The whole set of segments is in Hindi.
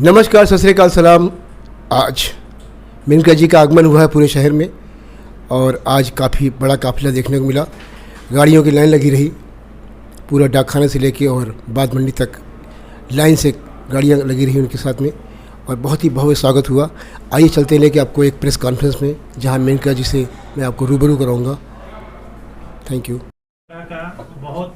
नमस्कार, सत श्री अकाल, सलाम। आज मेनका जी का आगमन हुआ है पूरे शहर में और आज काफ़ी बड़ा काफिला देखने को मिला। गाड़ियों की लाइन लगी रही, पूरा डाकखाने से लेके और बाद मंडी तक लाइन से गाड़ियां लगी रही उनके साथ में और बहुत ही भव्य स्वागत हुआ। आइए चलते हैं लेके आपको एक प्रेस कॉन्फ्रेंस में, जहां मेनका जी से मैं आपको रूबरू कराऊंगा। Thank you. बहुत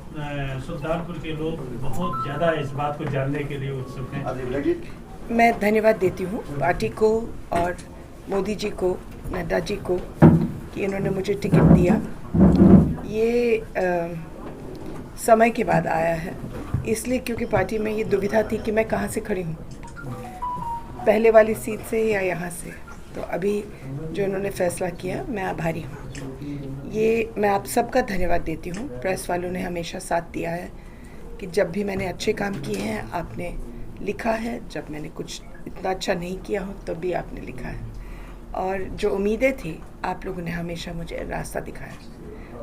सुल्तानपुर के लोग बहुत ज़्यादा इस बात को जानने के लिए उत्सुक हैं। मैं धन्यवाद देती हूँ पार्टी को और मोदी जी को, नड्डा जी को कि इन्होंने मुझे टिकट दिया। ये समय के बाद आया है, इसलिए क्योंकि पार्टी में ये दुविधा थी कि मैं कहाँ से खड़ी हूँ, पहले वाली सीट से या यहाँ से। तो अभी जो इन्होंने फैसला किया, मैं आभारी हूँ। ये मैं आप सबका धन्यवाद देती हूँ। प्रेस वालों ने हमेशा साथ दिया है कि जब भी मैंने अच्छे काम किए हैं आपने लिखा है, जब मैंने कुछ इतना अच्छा नहीं किया हो तब भी आपने लिखा है, और जो उम्मीदें थी आप लोगों ने हमेशा मुझे रास्ता दिखाया।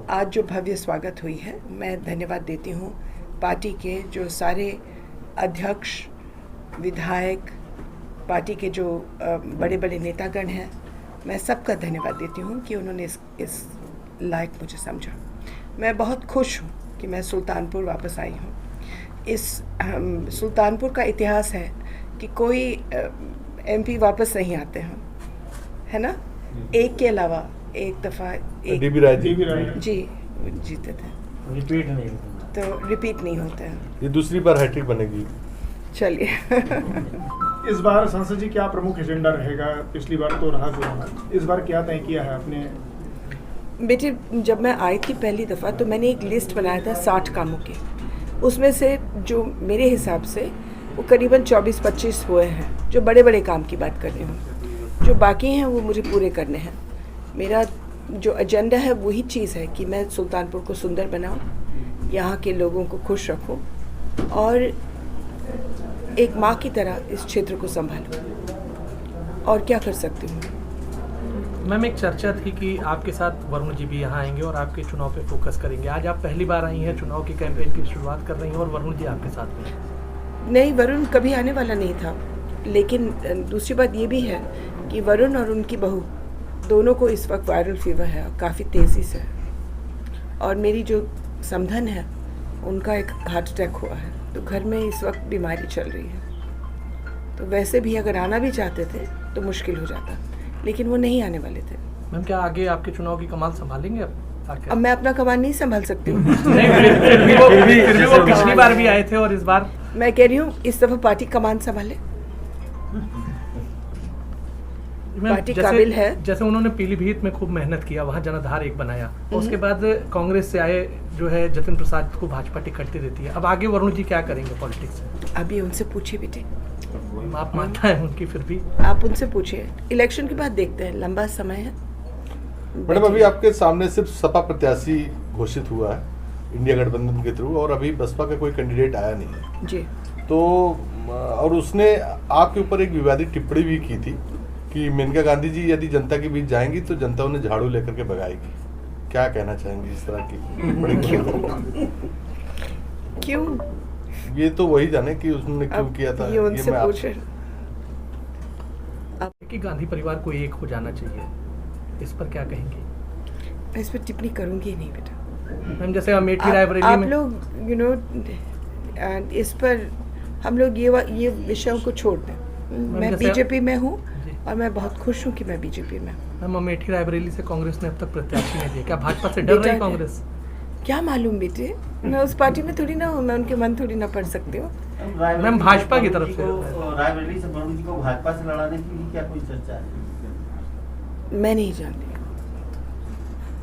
आज जो भव्य स्वागत हुई है, मैं धन्यवाद देती हूँ पार्टी के जो सारे अध्यक्ष, विधायक, पार्टी के जो बड़े बड़े नेतागण हैं, मैं सबका धन्यवाद देती हूँ कि उन्होंने इस लायक मुझे समझा। मैं बहुत खुश हूँ कि मैं सुल्तानपुर वापस आई हूँ। इस सुल्तानपुर का इतिहास है कि कोई एमपी वापस नहीं आते हैं, है ना। एक के अलावा एक दफ़ा एक DB राय जी जीते थे, रिपीट नहीं तो रिपीट नहीं होते हैं। ये दूसरी बार हैट्रिक बनेगी। चलिए इस बार संसद जी क्या प्रमुख एजेंडा रहेगा? पिछली बार तो रहा जो रहा, इस बार क्या तय किया है आपने? बेटे, जब मैं आई थी पहली दफ़ा तो मैंने एक लिस्ट बनाया था 60 कामों के। उसमें से जो मेरे हिसाब से वो करीबन 24-25 हुए हैं, जो बड़े बड़े काम की बात कर रही हूँ। जो बाकी हैं वो मुझे पूरे करने हैं। मेरा जो एजेंडा है वही चीज़ है कि मैं सुल्तानपुर को सुंदर बनाऊँ, यहाँ के लोगों को खुश रखूँ और एक माँ की तरह इस क्षेत्र को संभालूँ। और क्या कर सकती हूँ? मैम, एक चर्चा थी कि आपके साथ वरुण जी भी यहाँ आएंगे और आपके चुनाव पे फोकस करेंगे। आज आप पहली बार आई हैं, चुनाव की कैंपेन की शुरुआत कर रही हैं और वरुण जी आपके साथ में। नहीं, वरुण कभी आने वाला नहीं था, लेकिन दूसरी बात ये भी है कि वरुण और उनकी बहू दोनों को इस वक्त वायरल फीवर है, काफ़ी तेज़ी से। और मेरी जो समधन है उनका एक हार्ट अटैक हुआ है, तो घर में इस वक्त बीमारी चल रही है। तो वैसे भी अगर आना भी चाहते थे तो मुश्किल हो जाता, लेकिन वो नहीं आने वाले थे। मैम, क्या आगे आपके चुनाव की कमान संभालेंगे अब मैं अपना कमान नहीं संभाल सकती हूँ। फिर भी वो पिछली बार भी आए थे और इस बार मैं कह रही हूँ इस दफ़ा पार्टी कमान संभाले। पार्टी काबिल है। जैसे उन्होंने पीलीभीत में खूब मेहनत किया, वहाँ जनाधार एक बनाया, उसके बाद कांग्रेस से आए जो है जतिन प्रसाद को भाजपा टिकट देती है। अब आगे वरुण जी क्या करेंगे पॉलिटिक्स में? अभी उनसे पूछिए बेटे, आप मानता है उनकी? फिर भी आप उनसे पूछिए, इलेक्शन के बाद देखते हैं, लंबा समय है। मैडम, अभी आपके सामने सिर्फ सपा प्रत्याशी घोषित हुआ है इंडिया गठबंधन के थ्रू, और अभी बसपा का कोई कैंडिडेट आया नहीं है जी। तो और उसने आपके ऊपर एक विवादित टिप्पणी भी की थी कि मेनका गांधी जी यदि जनता के बीच जाएंगी तो जनता उन्हें झाड़ू लेकर के भगाएगी। क्या कहना चाहेंगी इस तरह की टिप्पणी? क्यों? ये तो वही जाने कि उसने क्यों किया था। ये उनसे पूछे। कि गांधी परिवार को एक हो जाना चाहिए, इस पर क्या कहेंगे? मैं इस पर टिप्पणी करूंगी नहीं बेटा। मैम, जैसे अमेठी रायबरेली आप में लोग इस पर हम लोग ये विषयों को छोड़ दें। मैं जैसे बीजेपी में हूँ और मैं बहुत खुश हूँ कि मैं बीजेपी में हूँ। मैम, अमेठी रायबरेली से कांग्रेस ने अब तक प्रत्याशी नहीं दिया, क्या भाजपा से डर रही कांग्रेस? क्या मालूम बेटे, मैं उस पार्टी में थोड़ी ना हूँ, मैं उनके मन थोड़ी ना पढ़ सकती हूँ। मैम, भाजपा की तरफ से रायबरेली से वरुण जी को भाजपा से लड़ाने के लिए क्या कोई चर्चा है? मैं नहीं जानती।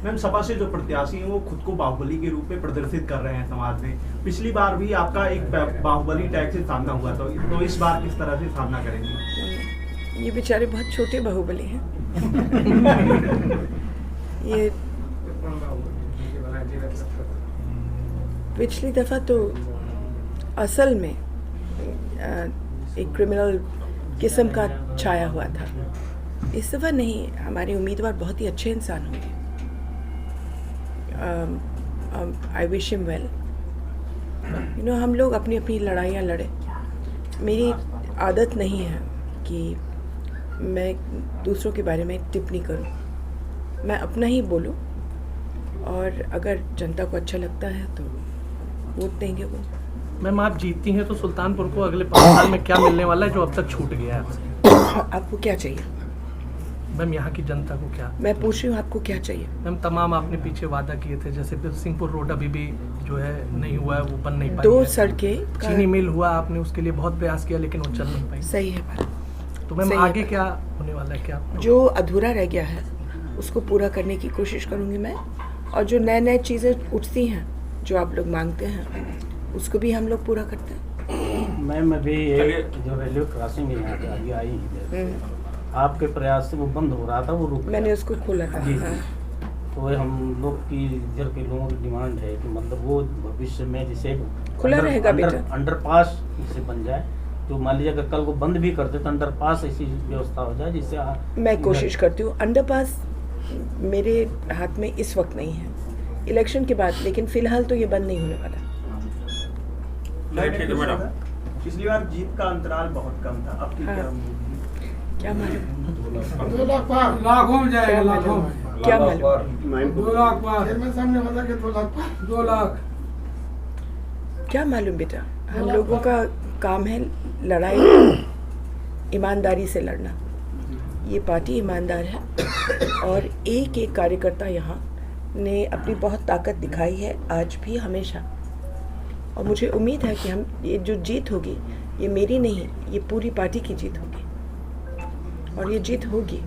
मैम, सपा से जो प्रत्याशी हैं वो खुद को बाहुबली के रूप में प्रदर्शित कर रहे हैं समाज में। पिछली बार भी आपका एक बाहुबली टैग से सामना हुआ था, तो इस बार किस तरह से सामना करेंगे? ये बेचारे बहुत छोटे बाहुबली हैं। ये पिछली दफ़ा तो असल में एक क्रिमिनल किस्म का छाया हुआ था। इस दफ़ा नहीं, हमारे उम्मीदवार बहुत ही अच्छे इंसान होंगे। I wish him well. हम लोग अपनी अपनी लड़ाइयाँ लड़े। मेरी आदत नहीं है कि मैं दूसरों के बारे में टिप्पणी करूं। मैं अपना ही बोलूं और अगर जनता को अच्छा लगता है तो वोट देंगे वो। मैम आप जीतती हैं तो सुल्तानपुर को अगले 5 साल में क्या मिलने वाला है जो अब तक छूट गया है आपसे? आपको क्या चाहिए? मैम यहाँ की जनता को क्या? मैं पूछ रही हूँ आपको क्या चाहिए? मैम तमाम आपने पीछे वादा किए थे, जैसे सिंहपुर रोड अभी भी जो है नहीं हुआ है, वो बन नहीं पाई 2 है। सड़कें चीनी मिल हुआ, आपने उसके लिए बहुत प्रयास किया लेकिन वो चल नहीं पाई। सही है बात। तो मैम सही है आगे बात। क्या होने वाला है? क्या जो अधूरा रह गया है उसको पूरा करने की कोशिश करूँगी मैं, और जो नए चीज़ें उठती हैं जो आप लोग मांगते हैं उसको भी हम लोग पूरा करते हैं। मैम अभी ये जो रेलवे क्रॉसिंग है यहाँ पे आगे आई है, आपके प्रयास से वो बंद हो रहा था, वो रुक मैंने उसको खोला था। जी। हाँ। तो हम लोग की इधर के लोगों की डिमांड है कि मतलब वो भविष्य में जिसे खुला रहेगा बेटा। अंडरपास जिसे बन जाए, तो मान लीजिए अगर कल को बंद भी करते तो अंडरपास ऐसी व्यवस्था हो जाए जिससे मैं कोशिश करती हूँ। अंडरपास मेरे हाथ में इस वक्त नहीं है, इलेक्शन के बाद, लेकिन फिलहाल तो ये बंद नहीं होने वाला। पिछली बार जीत का अंतराल बहुत कम था, अब की हाँ। क्या उम्मीद है? क्या मालूम? 2 लाख पार। लाखों में जाएगा, क्या लाखों मालूम? में। क्या मालूम? 2 लाख पार। चेयरमैन साहब ने बताया कि 2 लाख पार। 2 लाख। क्या मालूम बेटा? हम लोगों का काम है लड़ाई, ईमानदारी से लड़ना। ये पार्टी ईमानदार है और एक एक कार्यकर्ता यहाँ ने अपनी बहुत ताकत दिखाई है, आज भी हमेशा। और मुझे उम्मीद है कि हम ये जो जीत होगी ये मेरी नहीं, ये पूरी पार्टी की जीत होगी और ये जीत होगी।